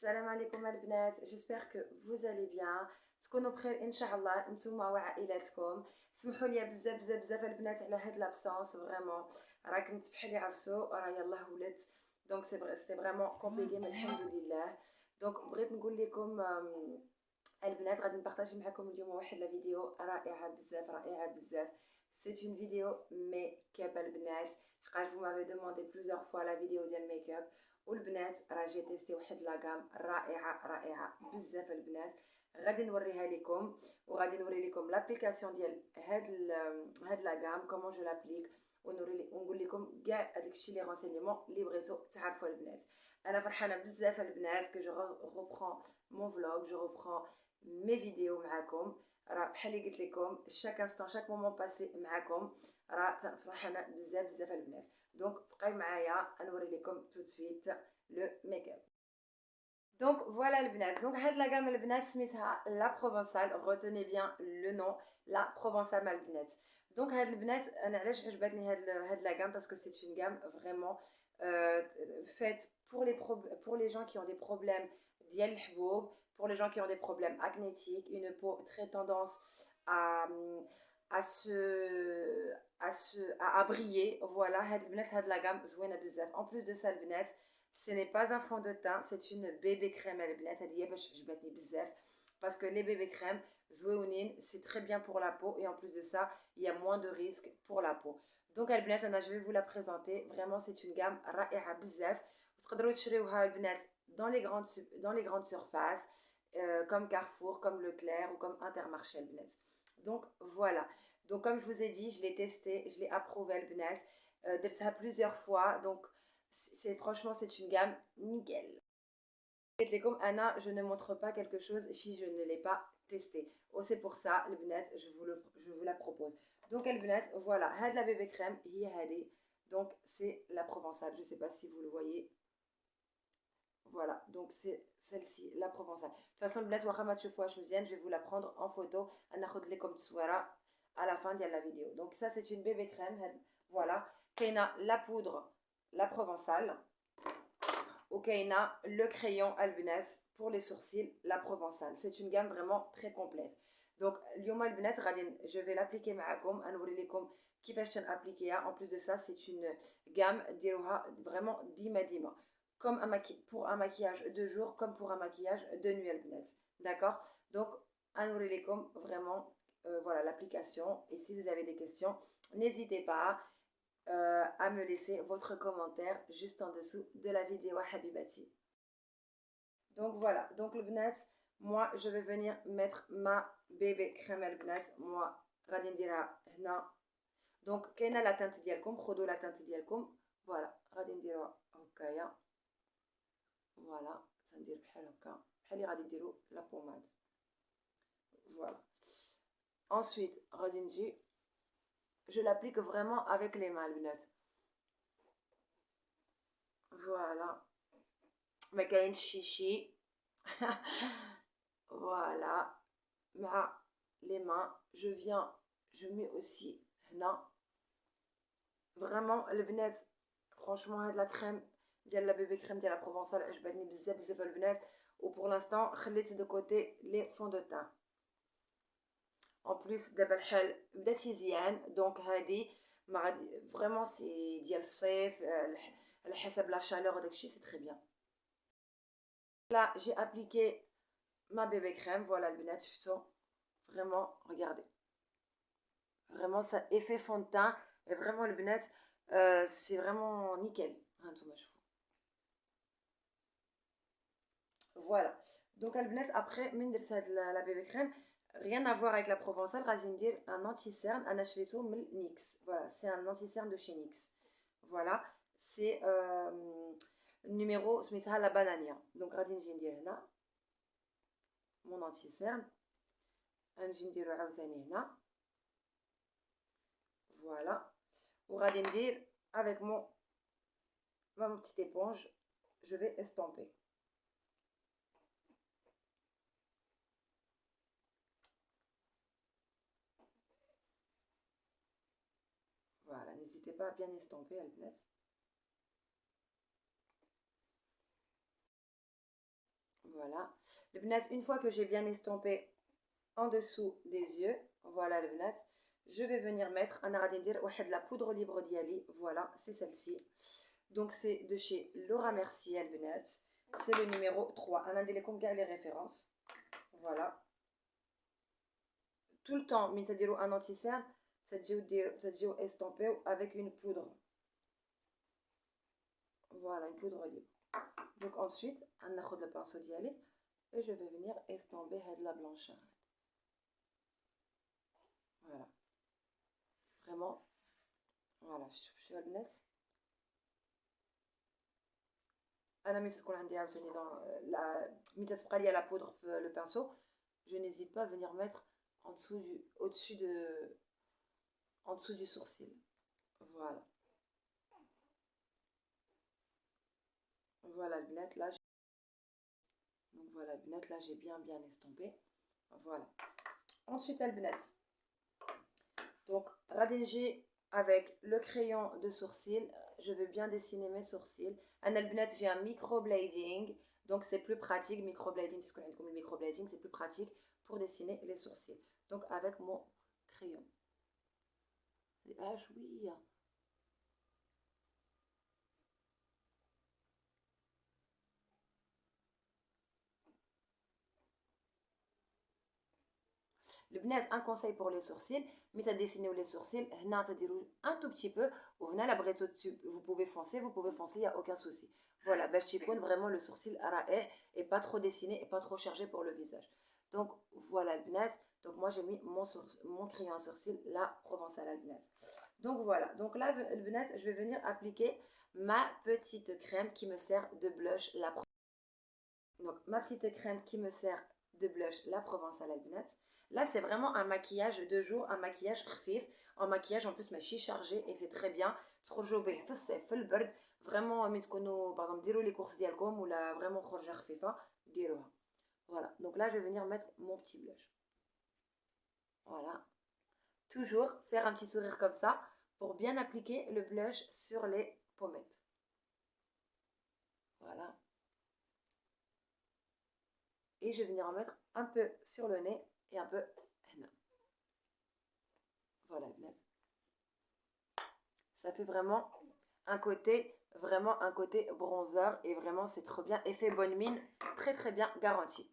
Salam alaikum البنات, j'espère que vous allez bien. تكونوا بخير ان شاء الله نتوما وعائلاتكم. سمحوا لي بزاف بزاف بزاف البنات على هاد لابسونس فريمون. راه كنت بحال اللي عرفتوا راه يلاه ولدت. دونك سي فريمون كومبليكي من الحمد لله. دونك بغيت نقول لكم البنات غادي نبارطاجي معكم اليوم واحد لا فيديو رائعه بزاف رائعه بزاف. سي اون فيديو ميك اب البنات. حقاش vous m'avez demandé plusieurs fois la vidéo ديال الميك اب. والبنات راه جي تيستي واحد لاغام رائعه رائعه بزاف البنات. غادي نوريها لكم وغادي نوري لكم لابليكاسيون ديال هاد لاغام كومون جو لابليك ونقول لكم كاع هذاك الشيء لي رونسينيمون اللي بغيتو تعرفوا البنات. انا فرحانه بزاف البنات كو جو reprends mon vlog, je reprends mes vidéos معاكم. راه بحال اللي قلت لكم شاك انستون شاك مومون باسي معاكم راه فرحانه بزاف بزاف البنات. دونك بقاي معايا نوري لكم tout de suite le make-up. Donc voilà les bnats. Donc هاد la gamme البنات سميتها la provençale. Retenez bien le nom, la provençale البنات. Donc هاد البنات انا علاش عجبتني هاد la gamme parce que c'est une gamme vraiment faite pour les gens qui ont des problèmes ديال الحبوب, pour les gens qui ont des problèmes acnétiques, une peau très tendance à à briller. Voilà, هاد البنات هاد la gamme زوينه بزاف. En plus de ça البنات, ce n'est pas un fond de teint, c'est une bébé crème البنات. هذه هي باش عجبتني بزاف parce que les bébés crèmes زويونين, c'est très bien pour la peau et en plus de ça, il y a moins de risques pour la peau. Donc البنات انا je vais vous la présenter. Vraiment c'est une gamme رائعه بزاف. وتقدروا تشريوها البنات dans les grandes surfaces comme Carrefour, comme Leclerc ou comme Intermarché البنات. Donc voilà. Donc comme je vous ai dit, je l'ai testé, je l'ai approuvé البنات. درتها plusieurs fois. Donc franchement c'est une gamme nickel. Anna, je ne montre pas quelque chose si je ne l'ai pas testé. Oh, c'est pour ça, le bnet, je vous la propose. Donc, le bnet, voilà, had la bébé crème, donc c'est la provençale. Je ne sais pas si vous le voyez. Voilà, donc c'est celle-ci, la provençale. De toute façon, le bnet, je vais vous la prendre en photo. À la fin de la vidéo. Donc, ça, c'est une bébé crème. Voilà. Kaina, la poudre, la provençale. Okaina, le crayon Albenes pour les sourcils, la provençale. C'est une gamme vraiment très complète. Donc, اليوم البنات je vais l'appliquer معاكم. نوري لكم كيفاش تنابليكيها. En plus de ça, c'est une gamme ديروها vraiment ديما comme pour un maquillage de jour comme pour un maquillage de nuit البنات. D'accord? Donc, نوري لكم vraiment voilà l'application. Et si vous avez des questions, n'hésitez pas à me laisser votre commentaire juste en dessous de la vidéo Habibati. Donc voilà, donc le bnat, moi je vais venir mettre ma bébé crème al bnat. Moi, غادي نديرها هنا. Donc كاينه la teinte ديالكم, خذوا la teinte ديالكم. Voilà, غادي نديروها هكايا. Voilà, تندير بحال هكا, بحال اللي غادي ديروا la pommade. Voilà. Ensuite, غادي نجي je l'applique vraiment avec les mains البنات. Voilà. ما كاينش chichi. Voilà. Les mains, je mets aussi هنا. Vraiment البنات franchement هاد la crème ديال la bébé crème ديال la provençale عجبتني بزاف بزاف البنات. و pour l'instant خليت de côté les fonds de teint. En plus دابا الحال بدا تيزيان. دونك هادي ما غادي فريمون سي ديال الصيف على حسب لا chaleur وداكشي سي très bien. Là, j'ai appliqué ma bébé crème. Voilà, le bnat, vraiment, regardez. Vraiment, ça effet fond de teint. Et vraiment, le bnat, c'est vraiment nickel. Voilà. Donc, le bnat, après, la bébé crème, rien à voir avec la provençale. Dire un anti-cerne, un acheteau NYX. Voilà, c'est un anti-cerne de chez NYX. Voilà, c'est numéro سميتها la banania. Donc غادي نجي ندير هنا mon anti-cerne. غنجي نديرو عاوتاني هنا. Voilà. وغادي ندير avec ma petite éponge, je vais estomper. Voilà, n'hésitez pas à bien estomper البنات. voilà. Le bnat, une fois que j'ai bien estompé en dessous des yeux, voilà le bnat, je vais venir mettre un aradendir ou la poudre libre d'Yali, voilà, c'est celle-ci. Donc c'est de chez Laura Mercier le bnat, c'est le numéro 3. Un indélécom garde les références, voilà. Tout le temps, mais c'est-à-dire un anti-cerne, c'est-à-dire estampé avec une poudre. Voilà, une poudre libre. Donc ensuite, on a le pinceau d'y aller et je vais venir estomper de la blancheur. Voilà. Vraiment. Voilà, je suis à l'NES. أنا ملي تكون عندي عاوتاني ملي تتبقى ليا la poudre le pinceau, je n'hésite pas à venir mettre en dessous en dessous du sourcil. Voilà. Voilà le net là. Donc voilà le net là, j'ai bien estompé. Voilà. Ensuite, le net. Donc, radinji avec le crayon de sourcil, je vais bien dessiner mes sourcils. Un albnet, j'ai un microblading, donc c'est plus pratique, microblading, parce qu'on a comme le microblading, c'est plus pratique pour dessiner les sourcils. Donc, avec mon crayon. Ah, oui. Le bnaz, un conseil pour les sourcils, mais à dessiner les sourcils, un tout petit peu, ou la vous pouvez foncer, il n'y a aucun souci. Voilà, vraiment le sourcil et pas trop dessiné et pas trop chargé pour le visage. Donc voilà le bnaz. Donc moi j'ai mis mon crayon à sourcil, la provençale à bnaz. Donc voilà, donc là le bnaz, je vais venir appliquer ma petite crème qui me sert de blush, donc ma petite crème qui me sert de blush, la provençale à bnaz. Là, c'est vraiment un maquillage de jour, un maquillage khfif, un maquillage en plus ماشي chargé et c'est très bien. تخرجوا به في الصيف في البرد vraiment ملي تكونوا par exemple ديروا les courses ديالكم ولا vraiment خرجه خفيفه ديروها. Voilà. Donc là, je vais venir mettre mon petit blush. Voilà. Toujours faire un petit sourire comme ça pour bien appliquer le blush sur les pommettes. Voilà. Et je vais venir en mettre un peu sur le nez et un peu voilà, ça fait vraiment un côté bronzer et vraiment c'est trop bien. Effet bonne mine, très bien garanti.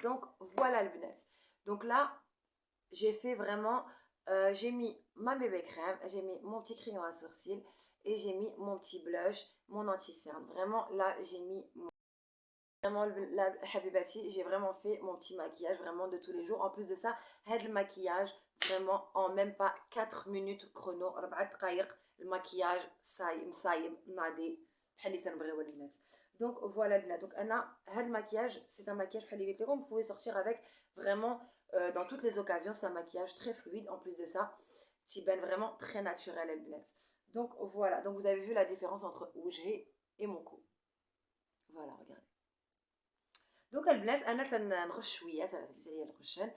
Donc voilà le business. Donc là, j'ai fait vraiment, j'ai mis ma bébé crème, j'ai mis mon petit crayon à sourcils et j'ai mis mon petit blush, mon anti-cerne. Vraiment là, j'ai mis vraiment la Habibati, j'ai vraiment fait mon petit maquillage vraiment de tous les jours. En plus de ça, le maquillage vraiment en même pas 4 minutes chrono, 4 دقائق le maquillage مصايب ناضي بحال اللي تنبغيو البنات. Donc voilà البنات. Donc انا هذا maquillage, c'est un maquillage بحال اللي قلت لكم, vous pouvez sortir avec vraiment dans toutes les occasions, c'est un maquillage très fluide. En plus de ça, تيبان vraiment très naturel البنات. Donc voilà, donc vous avez vu la différence entre وجهي et mon cou. Voilà, regardez. Donc البنات انا تنغش شويه تنعزز عليا الغشان.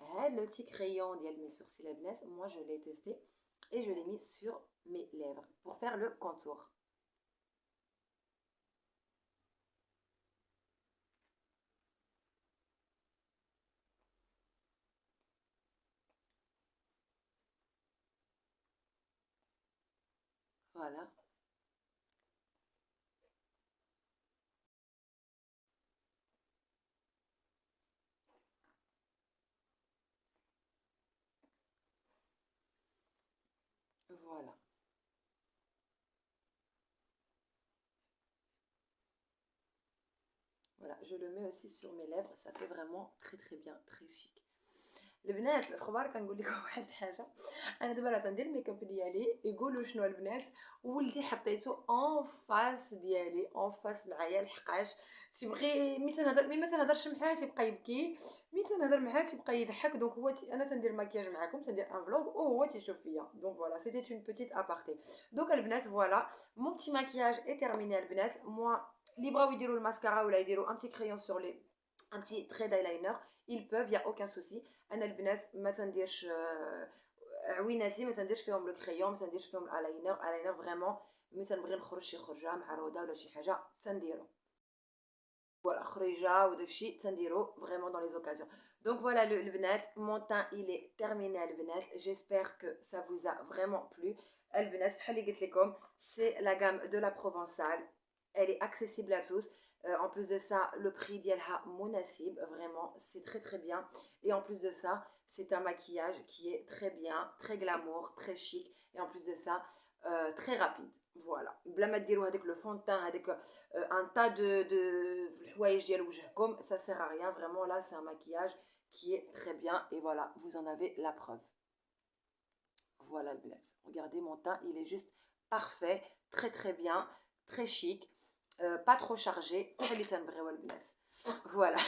هاد لو بتي crayon ديال mes sourcils البنات, moi je l'ai testé et je l'ai mis sur mes lèvres pour faire le contour. Voilà. Voilà. Voilà, je le mets aussi sur mes lèvres, ça fait vraiment très bien, très chic. البنات اخبار كنقول لكم واحد الحاجه, انا دابا راه تندير الميك اب ديالي, يقولوا شنو البنات, ولدي حطيته اون فاس ديالي, اون فاس معايا, لحقاش تيبغي ملي ما تنهضرش معاه تيبقى يبكي, ملي تنهضر معاه تيبقى يضحك. دونك هو انا تندير ماكياج معاكم, تندير ان فلوغ وهو تيشوف فيا. دونك فوالا, سيتي اون بوتيت ابارتي. دونك البنات فوالا, مون بتي ماكياج اي تيرميني البنات. موا اللي بغاو يديروا الماسكارا ولا يديروا ان بتي كريون سور لي un petit trait d'eyeliner, ils peuvent, il n'y a aucun souci. انا البنات ما تنديرش عويناتي, ما تنديرش فيهم لو كريون, ما تنديرش فيهم الايلاينر فريمون ملي تنبغي نخرج شي خرجه مع روضه ولا شي حاجه تنديرو. voilà, خريجة وداك الشيء تنديرو vraiment dans les occasions. Donc voilà البنات, mon teint il est terminé البنات. J'espère que ça vous a vraiment plu. البنات بحال اللي قلت لكم, c'est la gamme de la Provençale. Elle est accessible à tous. En plus de ça, le prix ديالها مناسب, vraiment, c'est très très bien. Et en plus de ça, c'est un maquillage qui est très bien, très glamour, très chic. Et en plus de ça, très rapide. Voilà. بلا ما ديروا هذاك لو فون تان, هذاك un tas de الحوايج ديال وجهكم, ça sert à rien. Vraiment, là, c'est un maquillage qui est très bien. Et voilà, vous en avez la preuve. Voilà le bled. Regardez, mon teint, il est juste parfait, très très bien, très chic, pas trop chargé. Voilà.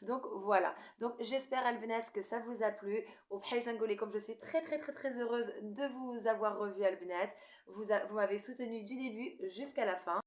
Donc voilà. Donc j'espère Albenas que ça vous a plu. Au comme je suis très très très très heureuse de vous avoir revu Albenas. Vous m'avez soutenu du début jusqu'à la fin.